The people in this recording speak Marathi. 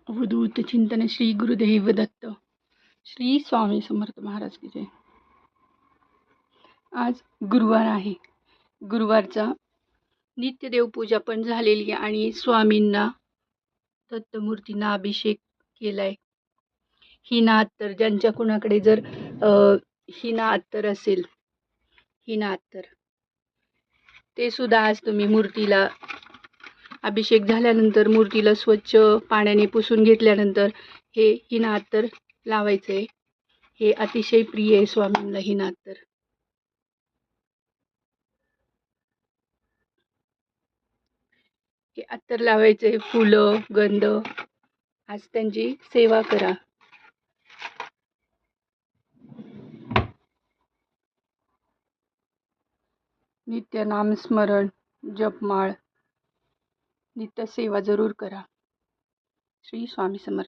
अवधूत चिंतन श्री गुरुदेव दत्त श्री स्वामी समर्थ महाराज की जय। आज गुरुवार आहे। गुरुवारचा नित्य देवपूजा पण झालेली आहे आणि स्वामींना दत्तमूर्तींना अभिषेक केलाय। हिना अत्तर ज्यांच्या कुणाकडे जर हिना अत्तर असेल, हिना अत्तर ते सुद्धा आज तुम्ही मूर्तीला अभिषेक झाल्यानंतर मूर्तीला स्वच्छ पाण्याने पुसून घेतल्यानंतर हे हिना अत्तर लावायचे। हे अतिशय प्रिय आहे स्वामींना हिना अत्तर। हे अत्तर लावायचे, फुलं गंध, आज त्यांची सेवा करा। नित्य नामस्मरण, जपमाळ, नित्य सेवा जरूर करा। श्री स्वामी समर्थ।